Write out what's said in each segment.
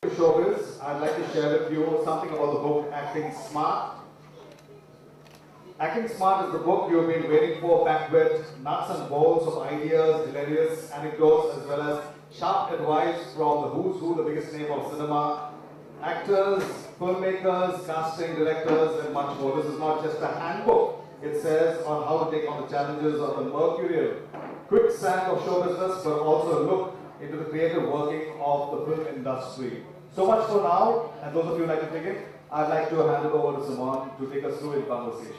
Showbiz, I'd like to share with you something about the book Acting Smart. Acting Smart is the book you've been waiting for, packed with nuts and bolts of ideas, hilarious anecdotes, as well as sharp advice from the who's who, the biggest name of cinema, actors, filmmakers, casting directors, and much more. This is not just a handbook. It says on how to take on the challenges of the mercurial quicksand of show business, but also a look into the creative working of the film industry. So much for now, and those of you who like to take it, I'd like to hand it over to Simon to take us through in conversation.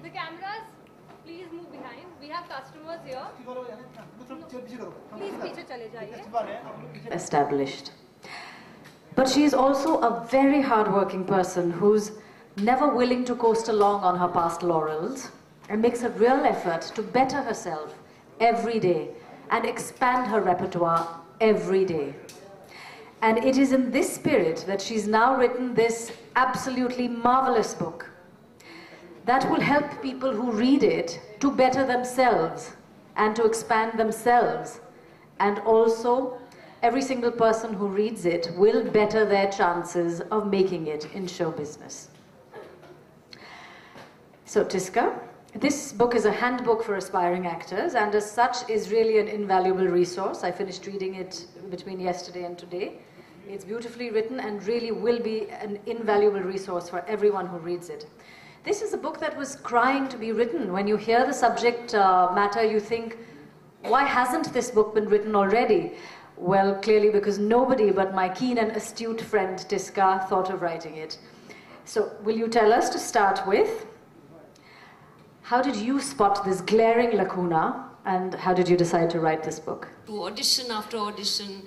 The cameras, please move behind. We have customers here. Please पीछे चले जाइए. Established. But she is also a very hard-working person who's never willing to coast along on her past laurels and makes a real effort to better herself every day and expand her repertoire every day. And it is in this spirit that she's now written this absolutely marvelous book that will help people who read it to better themselves and to expand themselves. And also, every single person who reads it will better their chances of making it in show business. So, Tiska, this book is a handbook for aspiring actors, and as such is really an invaluable resource. I finished reading it between yesterday and today. It's beautifully written and really will be an invaluable resource for everyone who reads it. This is a book that was crying to be written. When you hear the subject matter, you think, why hasn't this book been written already? Well, clearly because nobody but my keen and astute friend Tiska thought of writing it. So, will you tell us to start with, how did you spot this glaring lacuna, and how did you decide to write this book? Audition after audition,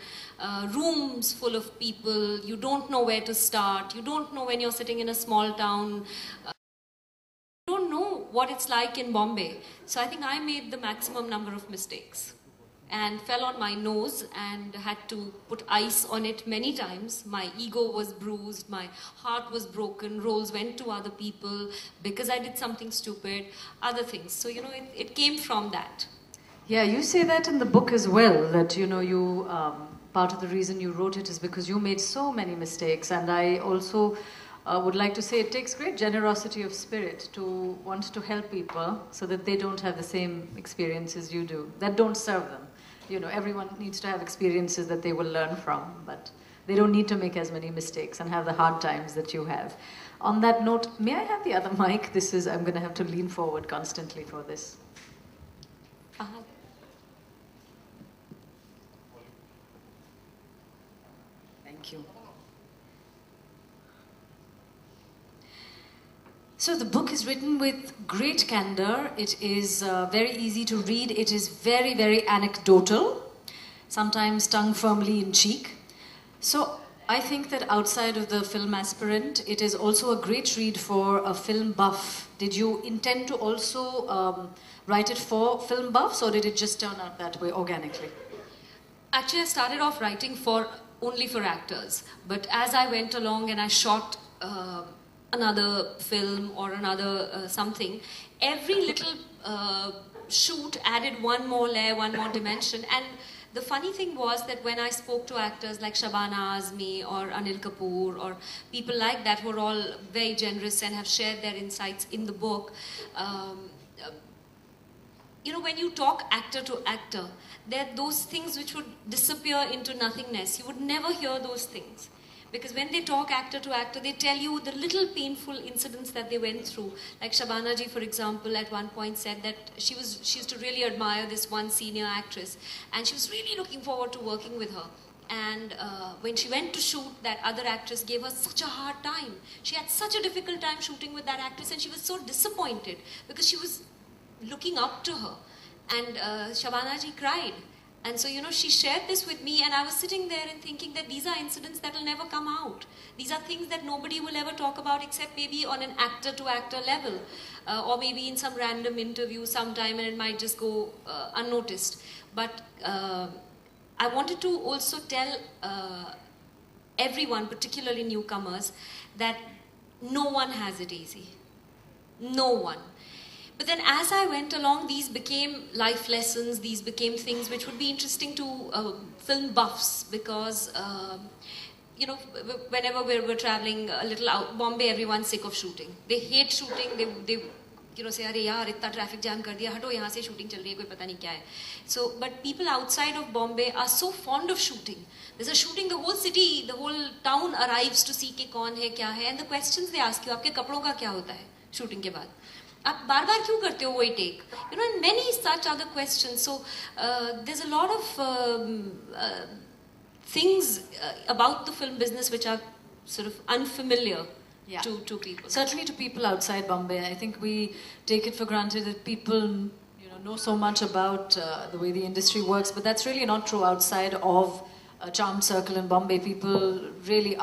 rooms full of people, you don't know where to start, you don't know when you're sitting in a small town, you don't know what it's like in Bombay. So I think I made the maximum number of mistakes and fell on my nose and had to put ice on it many times. My ego was bruised, my heart was broken, roles went to other people because I did something stupid, other things. So, you know, it came from that. Yeah, you say that in the book as well, that, you know, you, part of the reason you wrote it is because you made so many mistakes. And I also would like to say it takes great generosity of spirit to want to help people so that they don't have the same experiences you do, that don't serve them. You know, everyone needs to have experiences that they will learn from, but they don't need to make as many mistakes and have the hard times that you have. On that note, may I have the other mic? This is, I'm going to have to lean forward constantly for this. Thank you. So the book is written with great candor. It is very easy to read. It is very, very anecdotal, sometimes tongue firmly in cheek. So I think that outside of the film aspirant, it is also a great read for a film buff. Did you intend to also write it for film buffs, or did it just turn out that way organically? Actually, I started off writing only for actors. But as I went along and I shot another film or another something, every little shoot added one more layer, one more dimension. And the funny thing was that when I spoke to actors like Shabana Azmi or Anil Kapoor or people like that who are all very generous and have shared their insights in the book, you know, when you talk actor to actor, there are those things which would disappear into nothingness. You would never hear those things. Because when they talk actor to actor, they tell you the little painful incidents that they went through. Like Shabana ji, for example, at one point said that she used to really admire this one senior actress, and she was really looking forward to working with her. And when she went to shoot, that other actress gave her such a hard time. She had such a difficult time shooting with that actress, and she was so disappointed because she was looking up to her. And Shabana ji cried. And so, you know, she shared this with me, and I was sitting there and thinking that these are incidents that will never come out. These are things that nobody will ever talk about except maybe on an actor-to-actor level, or maybe in some random interview sometime, and it might just go unnoticed. But I wanted to also tell everyone, particularly newcomers, that no one has it easy. No one. But then as I went along, these became life lessons, these became things which would be interesting to film buffs, because you know, whenever we're traveling a little out, Bombay, everyone's sick of shooting. They hate shooting, they you know, say, "Arey yaar, itna traffic jam kar diya, hato yahan se shooting chal rahi hai, koi pata nahi kya hai." So, but people outside of Bombay are so fond of shooting. There's a shooting, the whole city, the whole town arrives to see कि कौन है, क्या है, and the questions they ask you, आपके कपड़ों का क्या होता है shooting के बाद? आप बार बार क्यों करते हो वही take? You know, and many such other questions. So, there's a lot of things about the film business which are sort of unfamiliar to people. Certainly to people outside Bombay. I think we take it for granted that people know so much about the way the industry works, but that's really not true outside of a charm circle in Bombay. People really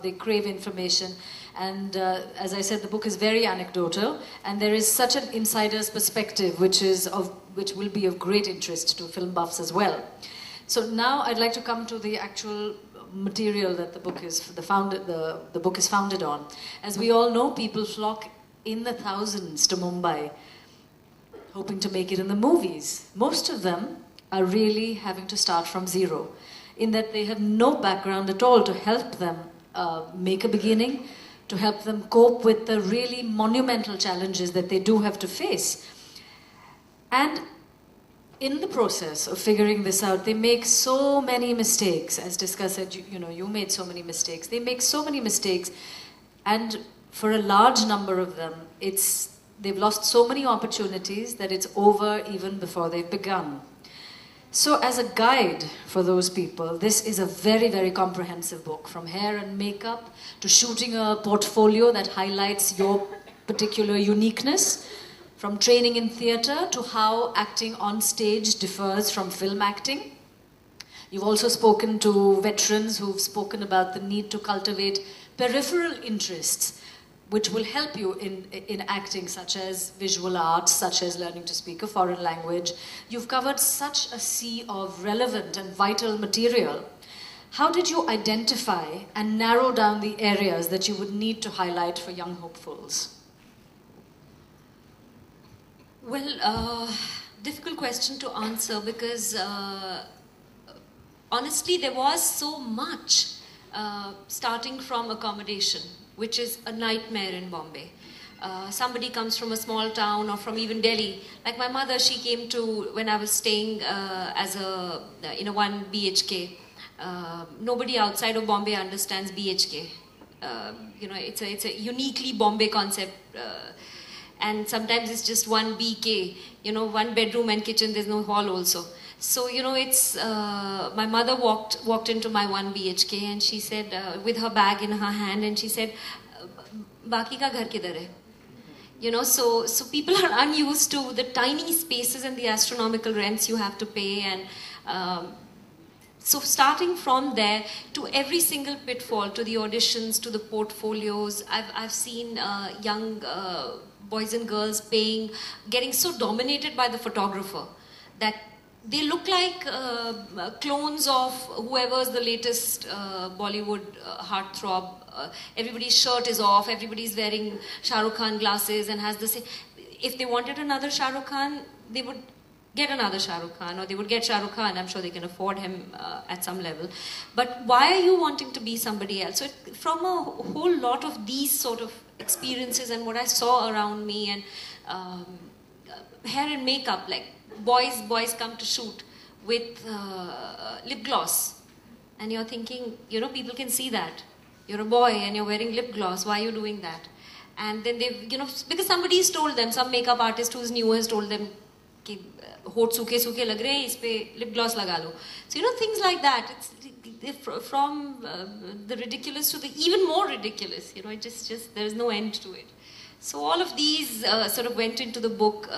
they crave information. And as I said, the book is very anecdotal, and there is such an insider's perspective which will be of great interest to film buffs as well. So now I'd like to come to the actual material that the book is the book is founded on. As we all know, people flock in the thousands to Mumbai, hoping to make it in the movies. Most of them are really having to start from zero, in that they have no background at all to help them make a beginning, to help them cope with the really monumental challenges that they do have to face. And in the process of figuring this out, they make so many mistakes. As Tisca said, you made so many mistakes. They make so many mistakes, and for a large number of them, they've lost so many opportunities that it's over even before they've begun. So as a guide for those people, this is a very, very comprehensive book, from hair and makeup to shooting a portfolio that highlights your particular uniqueness, from training in theatre to how acting on stage differs from film acting. You've also spoken to veterans who've spoken about the need to cultivate peripheral interests which will help you in acting, such as visual arts, such as learning to speak a foreign language. You've covered such a sea of relevant and vital material. How did you identify and narrow down the areas that you would need to highlight for young hopefuls? Well, difficult question to answer, because honestly there was so much, starting from accommodation, which is a nightmare in Bombay. Somebody comes from a small town or from even Delhi. Like my mother, she came to, when I was staying in a 1 BHK. Nobody outside of Bombay understands BHK. It's a uniquely Bombay concept. And sometimes it's just 1 BK, 1 bedroom and kitchen, there's no hall also. So, it's, my mother walked into my 1 BHK and she said, with her bag in her hand, and she said, "Baki ka ghar kidhar hai?" So people are unused to the tiny spaces and the astronomical rents you have to pay. And so starting from there to every single pitfall, to the auditions, to the portfolios, I've seen young boys and girls getting so dominated by the photographer that they look like clones of whoever's the latest Bollywood heartthrob. Everybody's shirt is off, everybody's wearing Shah Rukh Khan glasses and has the same. If they wanted another Shah Rukh Khan, they would get another Shah Rukh Khan, or they would get Shah Rukh Khan. I'm sure they can afford him at some level. But why are you wanting to be somebody else? So from a whole lot of these sort of experiences and what I saw around me, and hair and makeup, like boys come to shoot with lip gloss, and you're thinking, people can see that. You're a boy and you're wearing lip gloss, why are you doing that? And then they've, because somebody's told them, some makeup artist who's new has told them, कि होठ सूखे सूखे लग रहे हैं, इस पे lip gloss लगा लो. So things like that. It's from the ridiculous to the even more ridiculous. It just there's no end to it. So all of these sort of went into the book.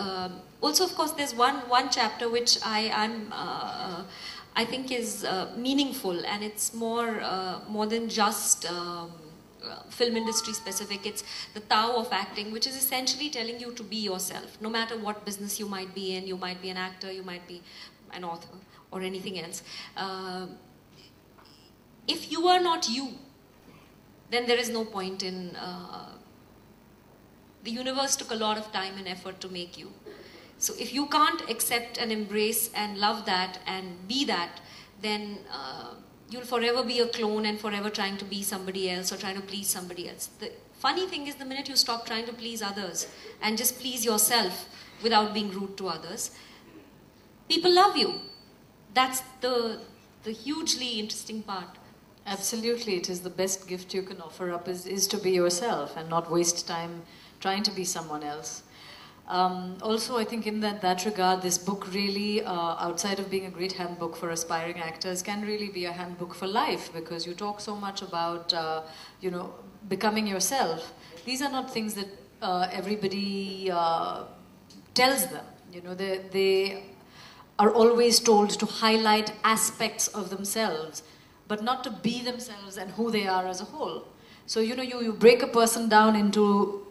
Also, of course, there's one chapter which I think is meaningful, and it's more than just film industry specific. It's the Tao of acting, which is essentially telling you to be yourself, no matter what business you might be in. You might be an actor, you might be an author, or anything else. If you are not you, then there is no point in The universe took a lot of time and effort to make you. So if you can't accept and embrace and love that and be that, then you'll forever be a clone and forever trying to be somebody else or trying to please somebody else. The funny thing is, the minute you stop trying to please others and just please yourself without being rude to others, people love you. That's the hugely interesting part. Absolutely, it is the best gift you can offer up is to be yourself and not waste time trying to be someone else. Also, I think in that regard, this book really, outside of being a great handbook for aspiring actors, can really be a handbook for life, because you talk so much about, you know, becoming yourself. These are not things that everybody tells them. You know, they are always told to highlight aspects of themselves, but not to be themselves and who they are as a whole. So, you know, you break a person down into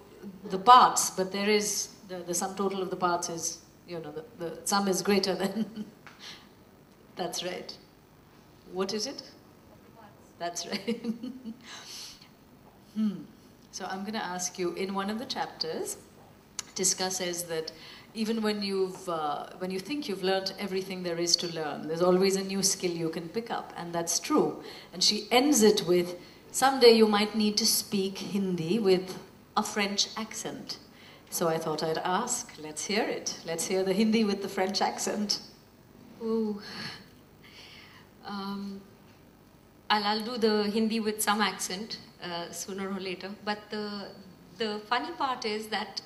the parts, but there is, the sum total of the parts is, you know, the sum is greater than, that's right. What is it? That's right. So I'm going to ask you, in one of the chapters, Tisca says that even when you think you've learned everything there is to learn, there's always a new skill you can pick up, and that's true. And she ends it with, someday you might need to speak Hindi with a French accent. So I thought I'd ask, let's hear it. Let's hear the Hindi with the French accent. Ooh. I'll do the Hindi with some accent sooner or later. But the funny part is that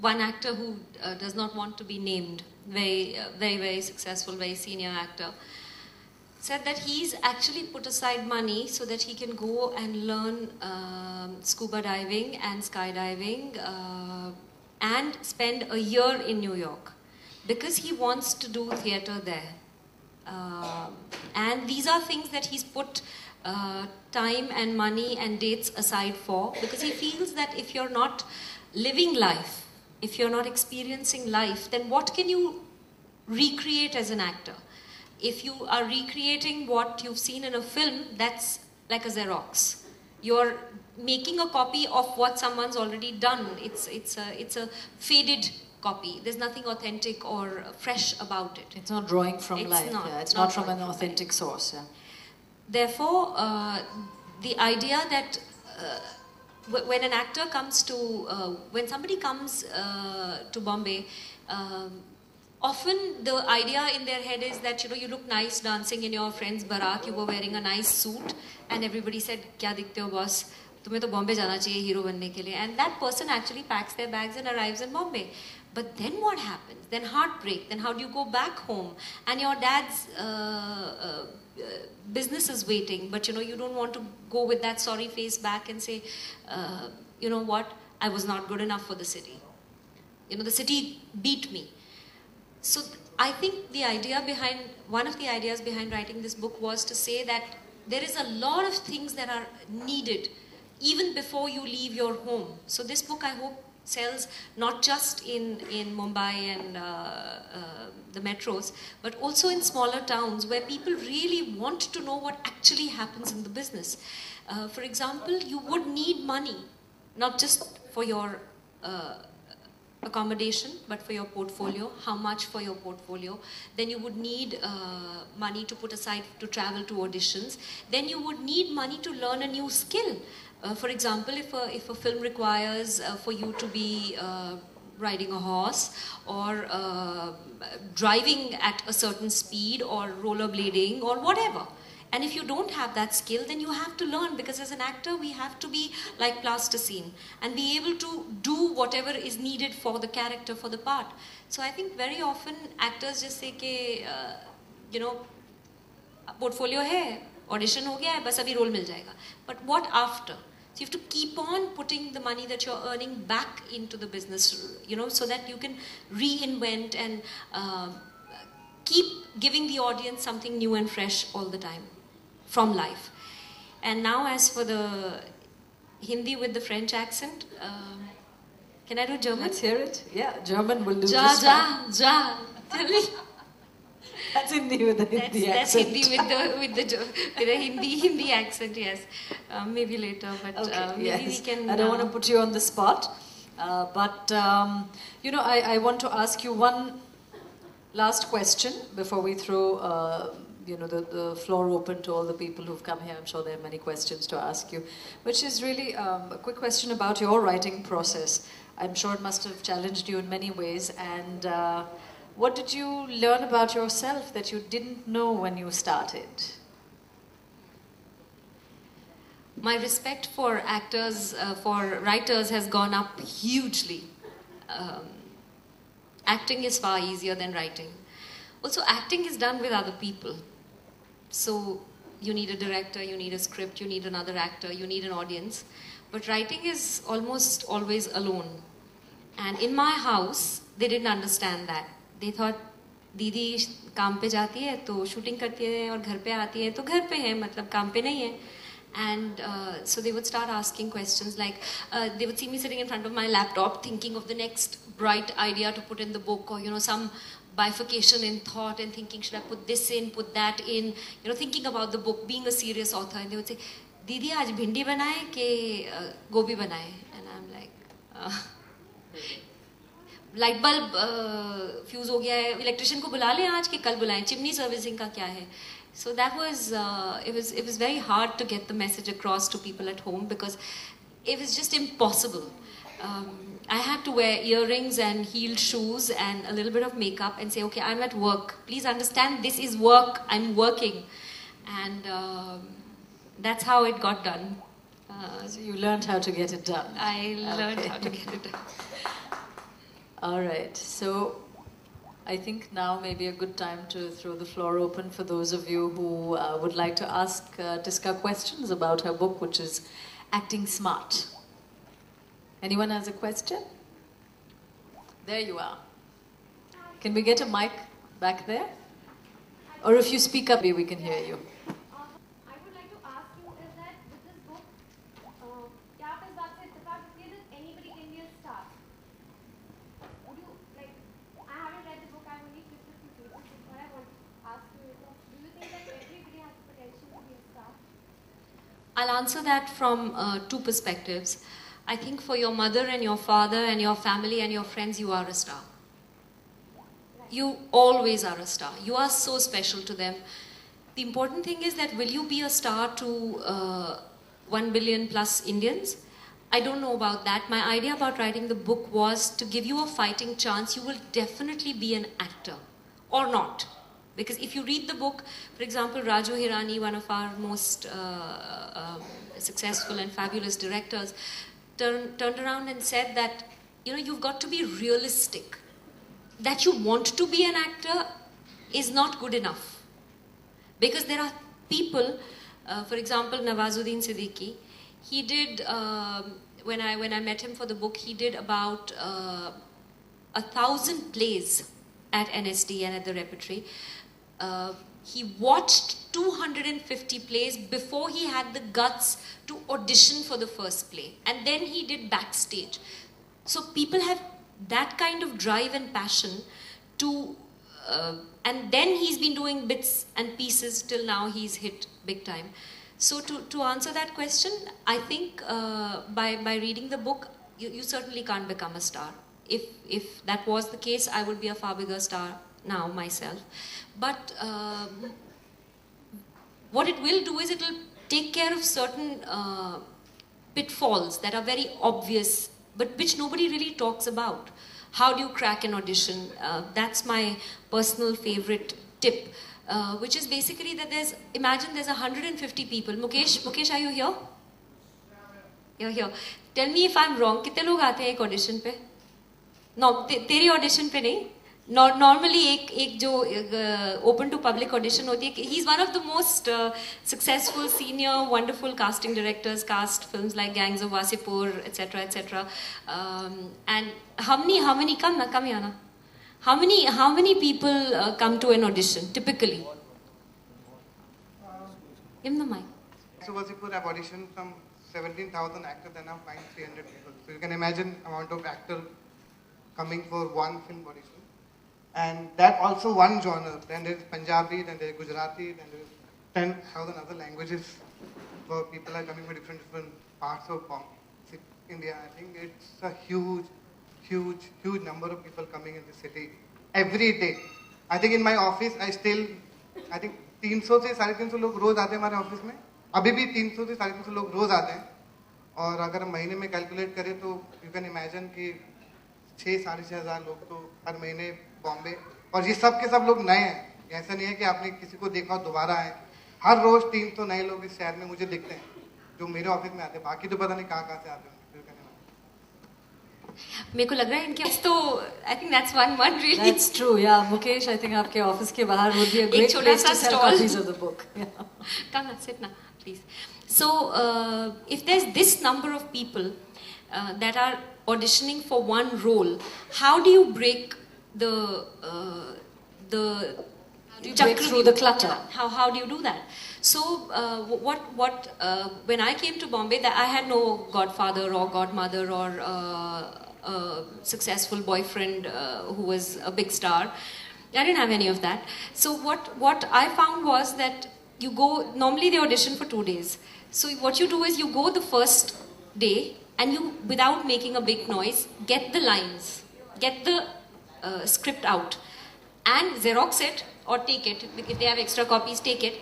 one actor who does not want to be named, very successful, very senior actor, said that he's actually put aside money so that he can go and learn scuba diving and skydiving and spend a year in New York, because he wants to do theatre there. And these are things that he's put time and money and dates aside for, because he feels that if you're not living life, if you're not experiencing life, then what can you recreate as an actor? If you are recreating what you've seen in a film, that's like a Xerox. You're making a copy of what someone's already done. It's a faded copy. There's nothing authentic or fresh about it. It's not drawing from life. It's not from an authentic source. Yeah. Therefore, the idea that when an actor comes to, when somebody comes to Bombay, often the idea in their head is that, you know, you look nice dancing in your friend's barat, you were wearing a nice suit, and everybody said, "Kya dikhte ho boss? Tumhe to Bombay jana chahiye hero banne ke liye." And that person actually packs their bags and arrives in Bombay. But then what happens? Then heartbreak. Then how do you go back home? And your dad's business is waiting, but you know, you don't want to go with that sorry face back and say, you know what, I was not good enough for the city. You know, the city beat me. So I think the idea behind, one of the ideas behind writing this book was to say that there is a lot of things that are needed even before you leave your home. So this book, I hope, sells not just in Mumbai and the metros, but also in smaller towns where people really want to know what actually happens in the business. For example, you would need money, not just for your accommodation, but for your portfolio. How much for your portfolio? Then you would need money to put aside to travel to auditions. Then you would need money to learn a new skill. For example, if a film requires for you to be riding a horse or driving at a certain speed or rollerblading or whatever. And if you don't have that skill, then you have to learn, because as an actor, we have to be like plasticine and be able to do whatever is needed for the character, for the part. So I think very often actors just say, ke, you know, portfolio hai, audition ho gaya hai, bas abhi role mil jayega. But what after? So you have to keep on putting the money that you're earning back into the business, you know, so that you can reinvent and keep giving the audience something new and fresh all the time from life. And now as for the Hindi with the French accent, can I do German? Let's hear it. Yeah, German will do Ja, just fine. ja, ja. Tell me. That's Hindi with the Hindi accent. That's Hindi with the Hindi accent. Yes, maybe later, but Okay, maybe yes. we can. I don't want to put you on the spot, but you know, I want to ask you one last question before we throw you know, the floor open to all the people who've come here. I'm sure there are many questions to ask you, which is really a quick question about your writing process. I'm sure it must have challenged you in many ways. And what did you learn about yourself that you didn't know when you started? My respect for actors, for writers has gone up hugely. Acting is far easier than writing. Also, acting is done with other people. So you need a director, you need a script, you need another actor, you need an audience. But writing is almost always alone. And in my house, they didn't understand that. They thought, दीदी काम पे जाती है तो shooting करती है और घर पे आती है तो घर पे है, मतलब काम पे नहीं है. And so they would start asking questions like, they would see me sitting in front of my laptop thinking of the next bright idea to put in the book, or, you know, some bifurcation in thought and thinking, should I put this in, put that in, you know, thinking about the book, being a serious author. And they would say, Didi, aaj bhindi banaye ke gobi banaye? And I'm like, light bulb fuse ho gaya hai, electrician ko bula le aaj ke kal bulaye, chimney servicing ka kya hai? So that was, it was very hard to get the message across to people at home because it was just impossible. I had to wear earrings and heeled shoes and a little bit of makeup and say, okay, I'm at work. Please understand, this is work. I'm working. And that's how it got done. So you learned how to get it done. I learned how to get it done. All right. So I think now may be a good time to throw the floor open for those of you who would like to ask Tiska questions about her book, which is Acting Smart. Anyone has a question? There you are. Can we get a mic back there? Or if you speak up, we can hear you. I would like to ask you is that with this book, क्या आप इस बात से इत्तेफाक रखते हैं that anybody can be a star? Would you, like, I haven't read the book, I've only flipped a few pages, but what I want to ask you is, do you think that everybody has the potential to be a star? I'll answer that from two perspectives. I think for your mother and your father and your family and your friends, you are a star. You always are a star. You are so special to them. The important thing is that will you be a star to 1 billion plus Indians? I don't know about that. My idea about writing the book was to give you a fighting chance. You will definitely be an actor or not. Because if you read the book, for example, Raju Hirani, one of our most successful and fabulous directors, turned around and said that, you know, you've got to be realistic. That you want to be an actor is not good enough. Because there are people, for example, Nawazuddin Siddiqui, he did, when I met him for the book, he did about 1,000 plays at NSD and at the repertory. He watched 250 plays before he had the guts to audition for the first play. And then he did backstage. So people have that kind of drive and passion to, and then he's been doing bits and pieces till now he's hit big time. So to answer that question, I think by reading the book, you certainly can't become a star. If that was the case, I would be a far bigger star now myself. But what it will do is it will take care of certain pitfalls that are very obvious, but which nobody really talks about. How do you crack an audition? That's my personal favorite tip, which is basically that imagine there's 150 people. Mukesh, are you here? You're here. Tell me if I'm wrong. कितने लोग आते हैं एक audition पे? No, तेरी audition पे नहीं. Normally एक जो open to public audition होती है, he's one of the most successful senior wonderful casting directors, cast films like Gangs of Wasipur, etc. And how many come yana? How many people come to an audition typically? Give him the mic. So Wasipur have auditioned from 17,000 actors and now find 300 people. So you can imagine amount of actor coming for one film audition. And that also one genre. Then there is Punjabi, then there is Gujarati, then there is 10,000 other languages. So people are coming from different parts of India. I think it's a huge number of people coming in the city every day. I think in my office, I think 300 से 350 लोग रोज आते हैं हमारे office में. अभी भी 300 से 350 लोग रोज आते हैं. और अगर हम महीने में कैलकुलेट करें तो यू कैन इमेजिन कि 6,000-6,500 लोग तो हर महीने बॉम्बे. और ये सब के सब लोग नए हैं. ऐसा नहीं है कि आपने किसी को देखा और दोबारा आए. हर रोज 300 नए लोग इस शहर में मुझे दिखते हैं जो मेरे ऑफिस में आते हैं. बाकी तो पता नहीं कहाँ से आते हैं. मेरे को लग रहा है इनके तो I think that's one really. That's true, yeah. Mukesh, I think आपके ऑफिस के बाहर would be a great छोटा place सा to sell stall. copies of the book. Yeah. Come on, sit now, please. So, if there's this number of people that are auditioning for one role, how do you break the Do you break through the clutter? How do you do that? So when I came to Bombay, that I had no godfather or godmother or a successful boyfriend who was a big star. I didn't have any of that. So what I found was that you go, normally they audition for 2 days. So what you do is you go the first day and you, without making a big noise, get the lines, get the script out and Xerox it or take it. If they have extra copies, take it.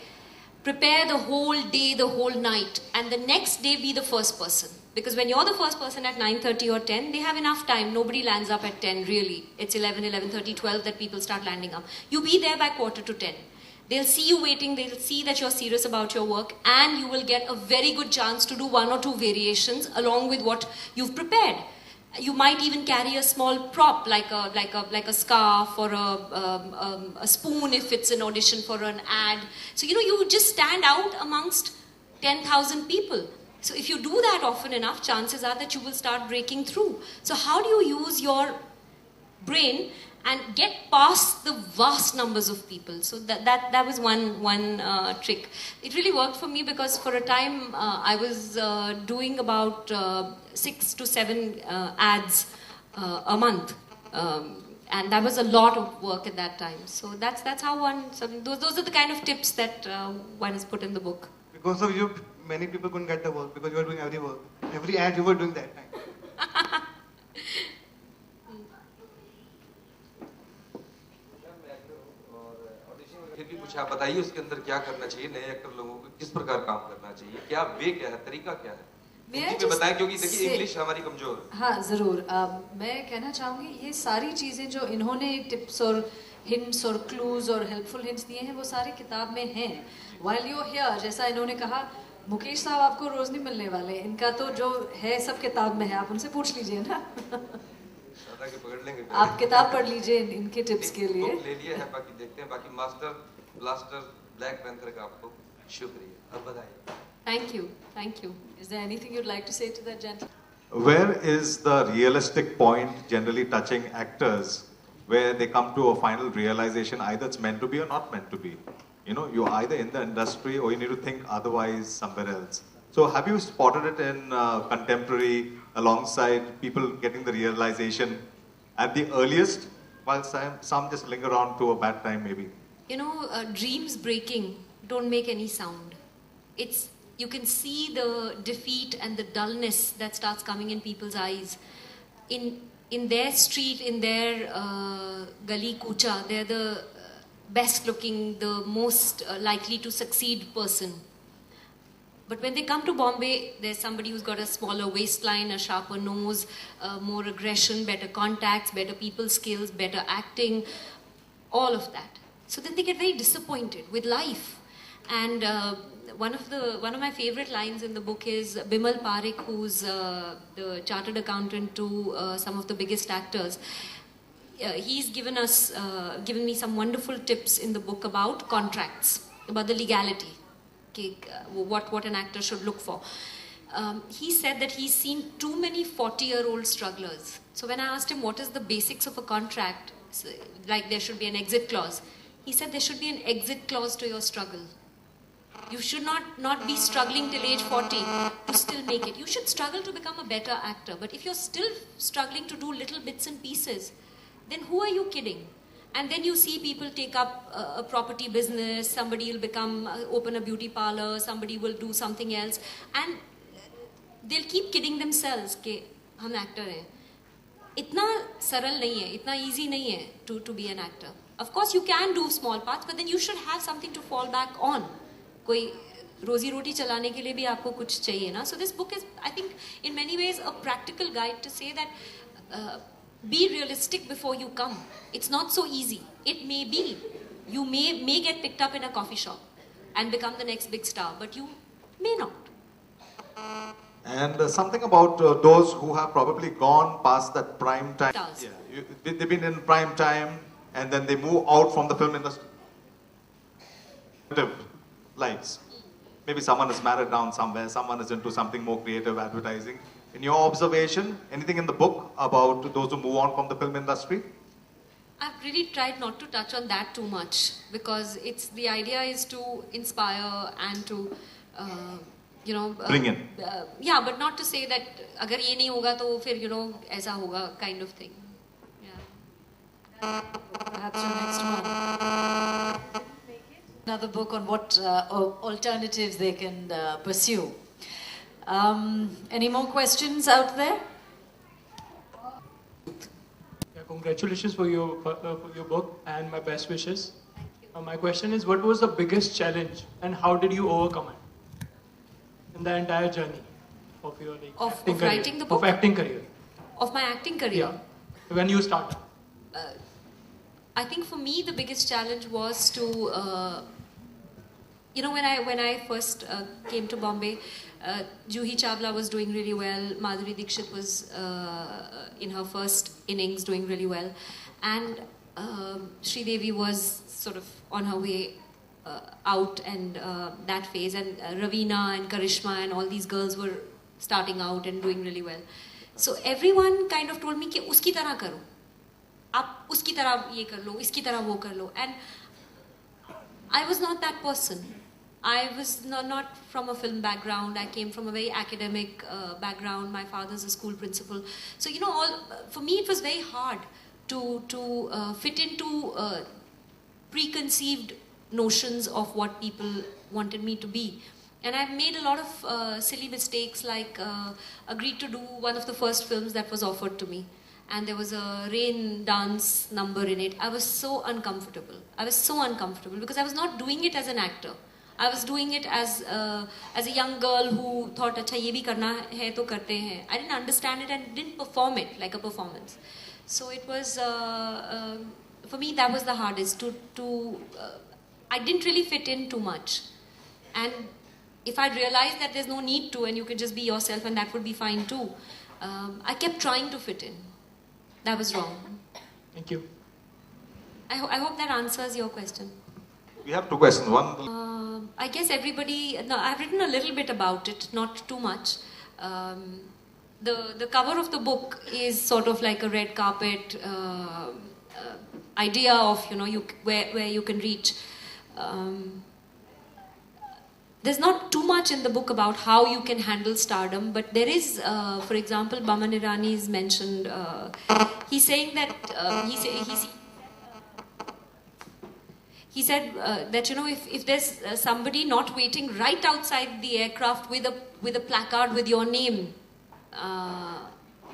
Prepare the whole day, the whole night, and the next day be the first person. Because when you're the first person at 9:30 or 10, they have enough time. Nobody lands up at 10 really. It's 11, 11:30, 12 that people start landing up. You be there by 9:45. They'll see you waiting, they'll see that you're serious about your work, and you will get a very good chance to do 1 or 2 variations along with what you've prepared. You might even carry a small prop like a scarf or a spoon if it's an audition for an ad. So you just stand out amongst 10,000 people. So if you do that often enough, chances are that you will start breaking through. So how do you use your brain and get past the vast numbers of people? So that was one trick. It really worked for me because for a time I was doing about 6 to 7 ads a month, and that was a lot of work at that time. So that's how those are the kind of tips that one has put in the book. Because of you, many people couldn't get the work because you were doing every work. Every ad you were doing that time. फिर भी कुछ आप बताइए उसके अंदर क्या करना चाहिए, नए एक्टर लोगों को किस प्रकार काम करना चाहिए, क्या वे क्या है, तरीका क्या है, हिंदी में बताएं क्योंकि देखिए इंग्लिश हमारी कमजोर है. हाँ जरूर. मैं कहना चाहूँगी ये सारी चीज़ें जो इन्होंने टिप्स और हिंट्स और क्लूज और हेल्पफुल हिंट्स दिए हैं वो सारी किताब में हैं. व्हाइल यू हियर, जैसा इन्होंने कहा, मुकेश साहब आपको रोज नहीं मिलने वाले, इनका तो जो है सब किताब में है, आप उनसे पूछ लीजिए ना. आप किताब पढ़ लीजिए इनके टिप्स के लिए. ले लिया है, बाकी देखते हैं. बाकी मास्टर ब्लास्टर ब्लैक पैंथर का आपको शुक्रिया. अब बताइए. Thank you. Is there anything you'd like to say to that gentleman? Where is the realistic point generally touching actors where they come to a final realization either it's meant to be or not meant to be? You're either in the industry or you need to think otherwise somewhere else. So have you spotted it in contemporary alongside people getting the realization at the earliest, while some just linger on to a bad time maybe? Dreams breaking don't make any sound. You can see the defeat and the dullness that starts coming in people's eyes. In their street, in their gully kucha, they're the best looking, the most likely to succeed person. But when they come to Bombay, there's somebody who's got a smaller waistline, a sharper nose, more aggression, better contacts, better people skills, better acting, all of that. So then they get very disappointed with life. And one of my favorite lines in the book is Bimal Parekh, who's the chartered accountant to some of the biggest actors. He's given me some wonderful tips in the book about contracts, about the legality, what an actor should look for. He said that he's seen too many 40-year-old strugglers. So when I asked him what is the basics of a contract, like there should be an exit clause, he said there should be an exit clause to your struggle. You should not be struggling till age 40 to still make it. You should struggle to become a better actor. But if you're still struggling to do little bits and pieces, then who are you kidding? And then you see people take up a property business, somebody will open a beauty parlor, somebody will do something else, and they'll keep kidding themselves कि हम actor हैं. इतना सरल नहीं है, इतना easy नहीं है to be an actor. Of course you can do small parts, but then you should have something to fall back on. कोई रोजी रोटी चलाने के लिए भी आपको कुछ चाहिए ना. So this book is, I think, in many ways a practical guide to say that be realistic before you come. It's not so easy. It may be. You may get picked up in a coffee shop and become the next big star, but you may not. And something about those who have probably gone past that prime time. Stars. Yeah, they've been in prime time and then they move out from the film industry. Lives. Maybe someone is married down somewhere, someone is into something more creative, advertising. In your observation, anything in the book about those who move on from the film industry? I've really tried not to touch on that too much, because the idea is to inspire and to, bring in. Yeah, but not to say that agar ye nahi hoga to fir aisa hoga kind of thing. Yeah. Perhaps your next one. Another book on what alternatives they can pursue. Any more questions out there? Yeah, congratulations for your book and my best wishes. My question is, what was the biggest challenge and how did you overcome it in the entire journey of your of writing the book? Of acting career. Of my acting career? Yeah, when you started. I think for me the biggest challenge was to, when I first came to Bombay, Juhi Chawla was doing really well, Madhuri Dixit was in her first innings doing really well, and Sridevi was sort of on her way out, and that phase, and Raveena and Karishma and all these girls were starting out and doing really well. So everyone kind of told me कि उसकी तरह करो, आप उसकी तरह ये कर लो, इसकी तरह वो कर लो, and I was not that person. I was not from a film background. I came from a very academic background. My father's a school principal. So, for me it was very hard to fit into preconceived notions of what people wanted me to be. And I've made a lot of silly mistakes, like agreed to do one of the first films that was offered to me. And there was a rain dance number in it. I was so uncomfortable. I was so uncomfortable because I was not doing it as an actor. I was doing it as a young girl who thought, "Acha, ye bhi karna hai to karte hain." I didn't understand it and didn't perform it like a performance. So it was, for me, that was the hardest. I didn't really fit in too much. And if I realized that there's no need to and you could just be yourself and that would be fine too, I kept trying to fit in. That was wrong. Thank you. I hope that answers your question. We have two questions. One. I guess I've written a little bit about it, not too much. The cover of the book is sort of like a red carpet idea of, where you can reach. There's not too much in the book about how you can handle stardom, but there is, for example, Boman Irani is mentioned. He's saying that, he said that, if there's somebody not waiting right outside the aircraft with a placard with your name,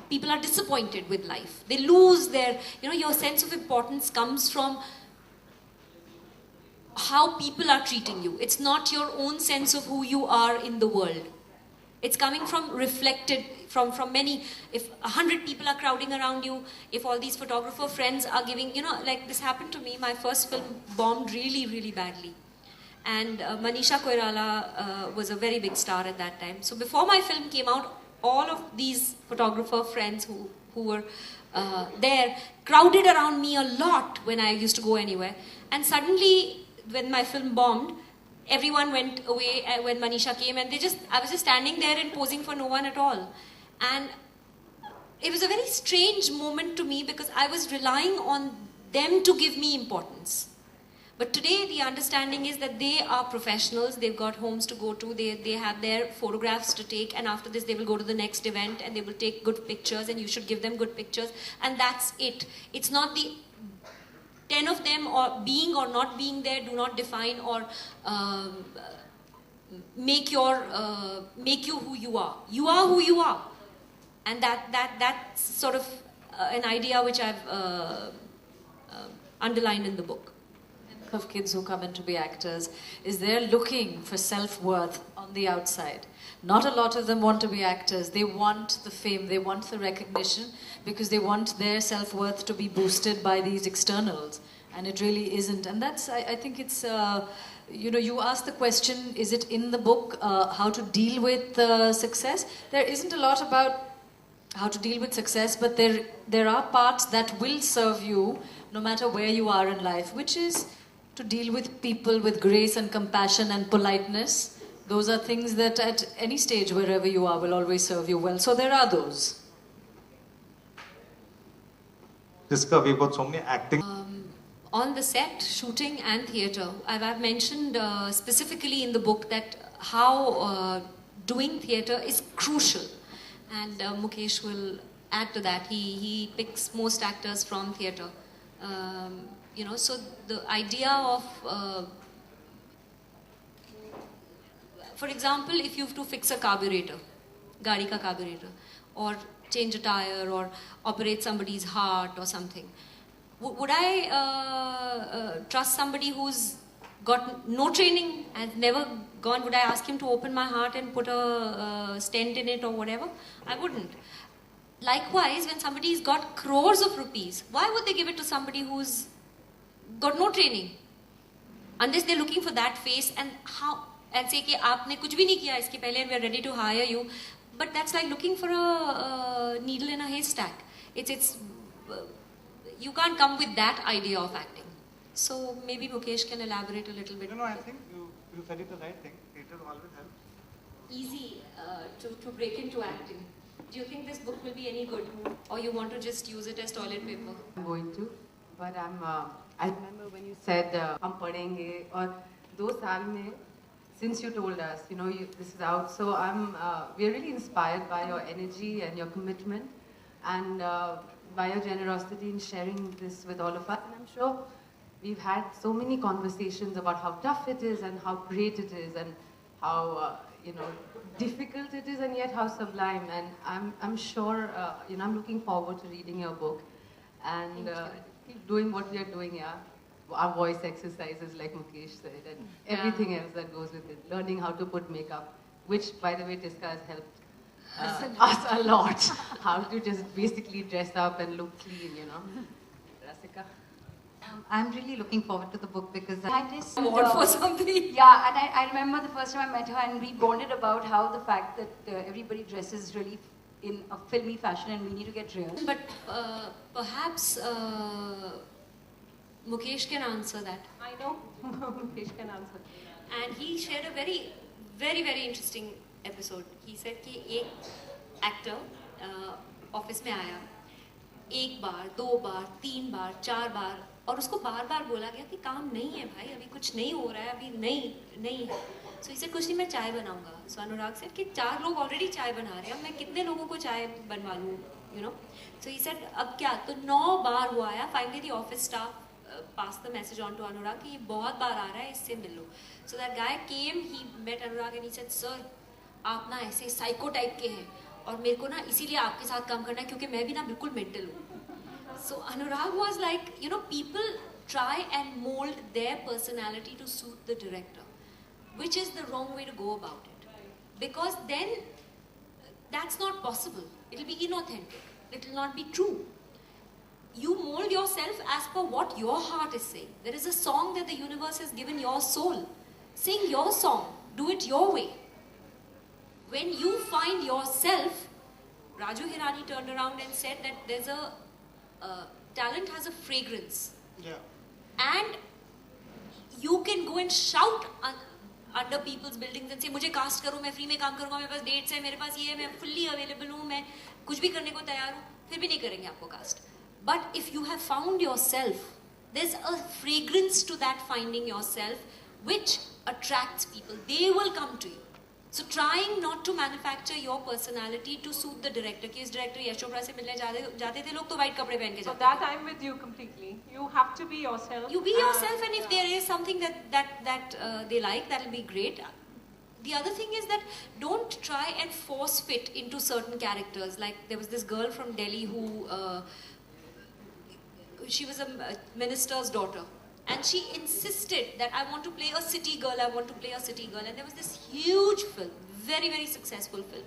people are disappointed with life. They lose their, your sense of importance comes from how people are treating you. It's not your own sense of who you are in the world. It's coming from reflected from many. If 100 people are crowding around you, if all these photographer friends are giving, like this happened to me. My first film bombed really, really badly. And Manisha Koirala was a very big star at that time. So before my film came out, all of these photographer friends who were there crowded around me a lot when I used to go anywhere. And suddenly, when my film bombed, everyone went away when Manisha came, and I was just standing there and posing for no one at all. And it was a very strange moment to me because I was relying on them to give me importance. But today the understanding is that they are professionals, they've got homes to go to, they have their photographs to take, and after this they will go to the next event and they will take good pictures, and you should give them good pictures, and that's it. It's not the 10 of them, or being or not being there, do not define or make you who you are. You are who you are, and that's sort of an idea which I've underlined in the book. Of kids who come in to be actors is they're looking for self-worth on the outside. Not a lot of them want to be actors. They want the fame, they want the recognition, because they want their self-worth to be boosted by these externals, and it really isn't. And that's, I think it's, you know, you asked the question, is it in the book, how to deal with success? There isn't a lot about how to deal with success, but there are parts that will serve you no matter where you are in life, which is to deal with people with grace and compassion and politeness. Those are things that at any stage, wherever you are, will always serve you well. So there are those. Jiska, we've got so many acting. On the set, shooting and theatre, I've mentioned specifically in the book that how doing theatre is crucial. And Mukesh will add to that. He picks most actors from theatre. You know, so the idea of, for example, if you have to fix a carburetor, gaadi ka carburetor, or change a tire, or operate somebody's heart or something, would I trust somebody who's got no training and never gone? Would I ask him to open my heart and put a stent in it or whatever? I wouldn't. Likewise, when somebody's got crores of rupees, why would they give it to somebody who's got no training? Unless they're looking for that face and say कि आपने कुछ भी नहीं किया इसके पहले and we're ready to hire you. But that's like looking for a needle in a haystack. You can't come with that idea of acting. So maybe Mukesh can elaborate a little bit. No, I think you said it the right thing. Theatre always helps. Easy to break into acting. Do you think this book will be any good, or you want to just use it as toilet paper? I'm going to, but I remember when you said हम पढ़ेंगे और 2 साल में, since you told us, you know, this is out, so we're really inspired by your energy and your commitment, and by your generosity in sharing this with all of us. And I'm sure we've had so many conversations about how tough it is and how great it is and how you know, difficult it is and yet how sublime. And I'm sure, you know, I'm looking forward to reading your book and keep doing what we are doing here. Our voice exercises, like Mukesh said, and everything else that goes with it. Learning how to put makeup, which, by the way, Jiska has helped us a lot. How to just basically dress up and look clean, you know. Rasika? I'm really looking forward to the book because for something. Yeah, and I remember the first time I met her and we bonded about how the fact that everybody dresses really in a filmy fashion and we need to get real. But perhaps Mukesh can answer that. I know Mukesh can answer. And he shared a very, very, very interesting episode. He said कि एक actor office में आया, 1 बार, 2 बार, 3 बार, 4 बार, और उसको बार-बार बोला गया कि काम नहीं है भाई, अभी कुछ नहीं हो रहा है, अभी नहीं है. So he said कुछ नहीं, मैं चाय बनाऊंगा. So अनुराग said कि 4 लोग already चाय बना रहे हैं, मैं कितने लोगों को चाय बनवा लूँ, you know. So he said अब क्या, तो 9 बार हुआ है. Finally the office staff passed the message on to Anurag कि ये बहुत बार आ रहा है, इससे मिल लो. So that guy came, he met Anurag and he said, sir, आप ना ऐसे psycho type के हैं और मेरे को ना इसीलिए आपके साथ काम करना है क्योंकि मैं भी ना बिल्कुल mental हूँ. So Anurag was like, you know, people try and mold their personality to suit the director, which is the wrong way to go about it. Because then that's not possible. It will be inauthentic. It will not be true. You mold yourself as per what your heart is saying. There is a song that the universe has given your soul. Sing your song. Do it your way. When you find yourself, Raju Hirani turned around and said that there's a talent has a fragrance. Yeah. And you can go and shout under people's buildings and say, मुझे cast करो, मैं free में काम करूँगा, मेरे पास dates है, मेरे पास ये है, मैं fully available हूँ, मैं कुछ भी करने को तैयार हूँ, फिर भी नहीं करेंगे आपको cast. But if you have found yourself, there's a fragrance to that finding yourself which attracts people. They will come to you. So trying not to manufacture your personality to suit the director. कि इस director Yash Chopra से मिलने जाते थे लोग तो white कपड़े पहन के जाते. So that I'm with you completely. You have to be yourself. You be yourself, and if there is something that they like, that'll be great. The other thing is that don't try and force fit into certain characters. Like there was this girl from Delhi who she was a minister's daughter. And she insisted that I want to play a city girl, I want to play a city girl. And there was this huge film, very, very successful film,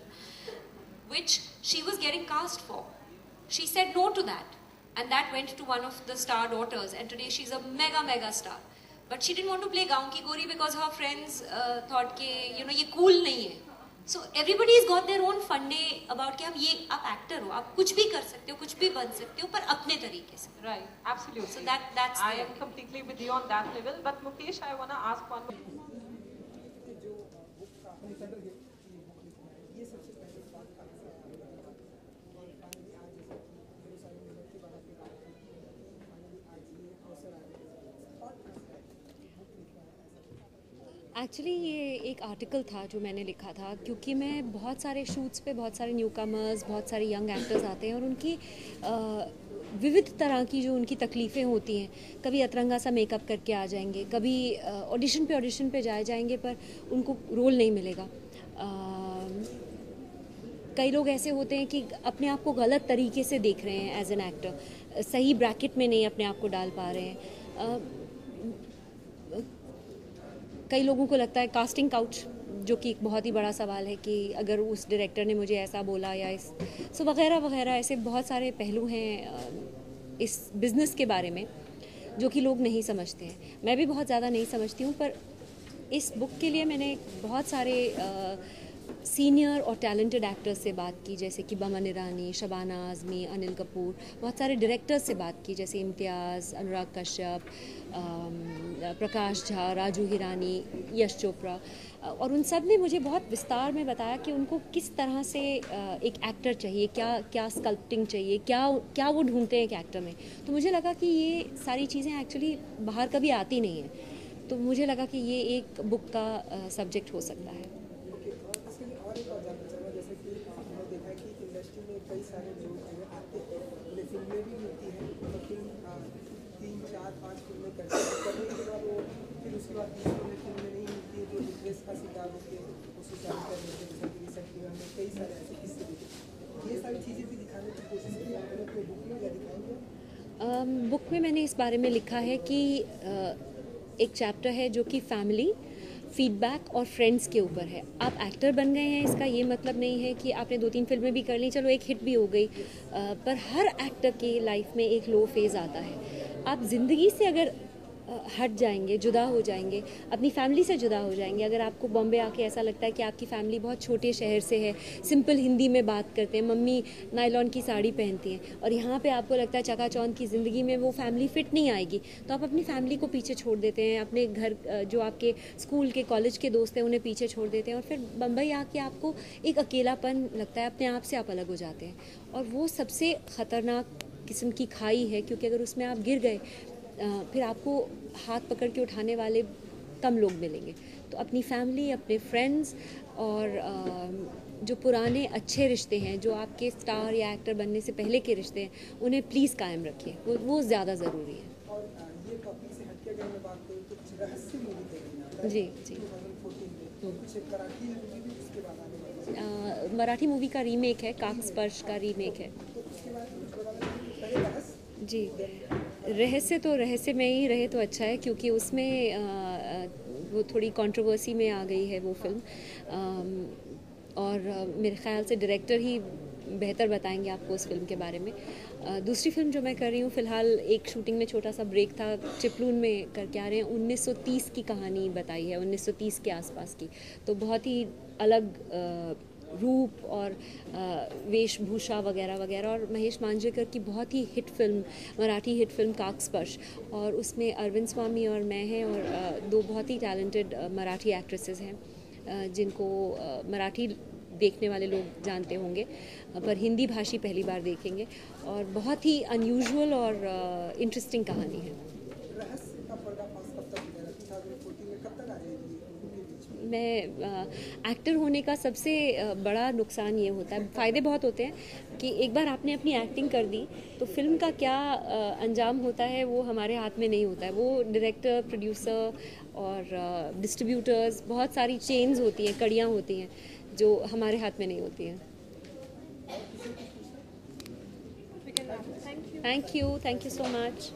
which she was getting cast for. She said no to that. And that went to one of the star daughters. And today she's a mega, mega star. But she didn't want to play Gaon Ki Gori because her friends thought कि ये cool नहीं है. So everybody's got their own funday about कि आप actor हो, आप कुछ भी कर सकते हो, कुछ भी बन सकते हो, पर अपने तरीके से. Right, absolutely. So that's I am completely with you on that level. But Mukesh, I wanna ask one. Actually ये एक आर्टिकल था जो मैंने लिखा था, क्योंकि मैं बहुत सारे शूट्स पे बहुत सारे न्यू कमर्स, बहुत सारे यंग एक्टर्स आते हैं और उनकी विविध तरह की जो उनकी तकलीफ़ें होती हैं. कभी अतरंगा सा मेकअप करके आ जाएंगे, कभी ऑडिशन पे जाएंगे पर उनको रोल नहीं मिलेगा. कई लोग ऐसे होते हैं कि अपने आप को गलत तरीके से देख रहे हैं एज एन एक्टर, सही ब्रैकेट में नहीं अपने आप को डाल पा रहे हैं. कई लोगों को लगता है कास्टिंग काउच, जो कि एक बहुत ही बड़ा सवाल है कि अगर उस डायरेक्टर ने मुझे ऐसा बोला या सो वगैरह वगैरह. ऐसे बहुत सारे पहलू हैं इस बिज़नेस के बारे में जो कि लोग नहीं समझते हैं. मैं भी बहुत ज़्यादा नहीं समझती हूँ, पर इस बुक के लिए मैंने बहुत सारे सीनियर और टैलेंटेड एक्टर्स से बात की, जैसे कि बमन ईरानी, शबाना आज़मी, अनिल कपूर. बहुत सारे डायरेक्टर्स से बात की, जैसे इम्तियाज़, अनुराग कश्यप, प्रकाश झा, राजू हिरानी, यश चोपड़ा. और उन सब ने मुझे बहुत विस्तार में बताया कि उनको किस तरह से एक एक्टर चाहिए, क्या स्कल्पटिंग चाहिए, क्या वो ढूंढते हैं एक एक्टर में. तो मुझे लगा कि ये सारी चीज़ें एक्चुअली बाहर कभी आती नहीं हैं. तो मुझे लगा कि ये एक बुक का सब्जेक्ट हो सकता है. जैसे कि हमने देखा है कि इंडस्ट्री में कई सारे लोग आते हैं, उन्हें फिल्में भी मिलती हैं, तो फिल्म 3, 4, 5 फिल्में करने के बाद वो फिर उसके बाद फिल्में नहीं मिलती है, जो रिप्लेस का शिकार होते हैं, वो सुसाइड कर लेते हैं. जैसे कि रिसेंटली हमने कई सारे ऐसे किस्से देखे. ये सारी चीज़ें भी दिखाने की कोशिश की आपने अपने बुक में, या दिखाएंगे? बुक में मैंने इस बारे में लिखा है कि एक चैप्टर है जो कि फैमिली, फीडबैक और फ्रेंड्स के ऊपर है. आप एक्टर बन गए हैं, इसका ये मतलब नहीं है कि आपने 2-3 फिल्में भी कर ली, चलो एक हिट भी हो गई. पर हर एक्टर के लाइफ में एक लो फेज़ आता है. आप ज़िंदगी से अगर हट जाएंगे, जुदा हो जाएंगे, अपनी फैमिली से जुदा हो जाएंगे. अगर आपको बॉम्बे आके ऐसा लगता है कि आपकी फैमिली बहुत छोटे शहर से है, सिंपल हिंदी में बात करते हैं, मम्मी नायलॉन की साड़ी पहनती हैं, और यहाँ पे आपको लगता है चकाचौंध की ज़िंदगी में वो फैमिली फिट नहीं आएगी, तो आप अपनी फैमिली को पीछे छोड़ देते हैं, अपने घर जो आपके स्कूल के, कॉलेज के दोस्त हैं उन्हें पीछे छोड़ देते हैं, और फिर बम्बई आके आपको एक अकेलापन लगता है, अपने आप से आप अलग हो जाते हैं. और वो सबसे ख़तरनाक किस्म की खाई है, क्योंकि अगर उसमें आप गिर गए फिर आपको हाथ पकड़ के उठाने वाले कम लोग मिलेंगे. तो अपनी फैमिली, अपने फ्रेंड्स और जो पुराने अच्छे रिश्ते हैं, जो आपके स्टार या एक्टर बनने से पहले के रिश्ते हैं, उन्हें प्लीज़ कायम रखिए. वो ज़्यादा ज़रूरी है. और ये टॉपिक से हटके अगर मैं बात करूँ तो कुछ रहस्य मूवी देखी जी. 2014 में, तो कुछ मराठी मूवी भी उसके बाद आने वाली. मराठी मूवी का रीमेक है, काक स्पर्श का रीमेक है. तो उसके बारे में कुछ बता रहस्य. जी, रहस्य में ही रहे तो अच्छा है, क्योंकि उसमें वो थोड़ी कंट्रोवर्सी में आ गई है वो फिल्म. और मेरे ख्याल से डायरेक्टर ही बेहतर बताएंगे आपको उस फिल्म के बारे में. दूसरी फिल्म जो मैं कर रही हूँ फ़िलहाल, एक शूटिंग में छोटा सा ब्रेक था, चिपलून में करके आ रहे हैं. 1930 की कहानी बताई है, 1930 के आसपास की. तो बहुत ही अलग रूप और वेशभूषा वगैरह वगैरह. और महेश मांजरेकर की बहुत ही hit film, Marathi hit film Kaksparsh, और उसमें अरविंद स्वामी और मैं हैं, और 2 बहुत ही टैलेंटेड मराठी एक्ट्रेसेस हैं जिनको मराठी देखने वाले लोग जानते होंगे, पर हिंदी भाषी पहली बार देखेंगे. और बहुत ही अनयूजुअल और इंटरेस्टिंग कहानी है. मैं एक्टर होने का सबसे बड़ा नुकसान ये होता है, फ़ायदे बहुत होते हैं कि एक बार आपने अपनी एक्टिंग कर दी तो फिल्म का क्या अंजाम होता है वो हमारे हाथ में नहीं होता है। वो डायरेक्टर, प्रोड्यूसर और डिस्ट्रीब्यूटर्स, बहुत सारी चेन्स होती हैं, कड़ियाँ होती हैं जो हमारे हाथ में नहीं होती हैं। Thank you so much.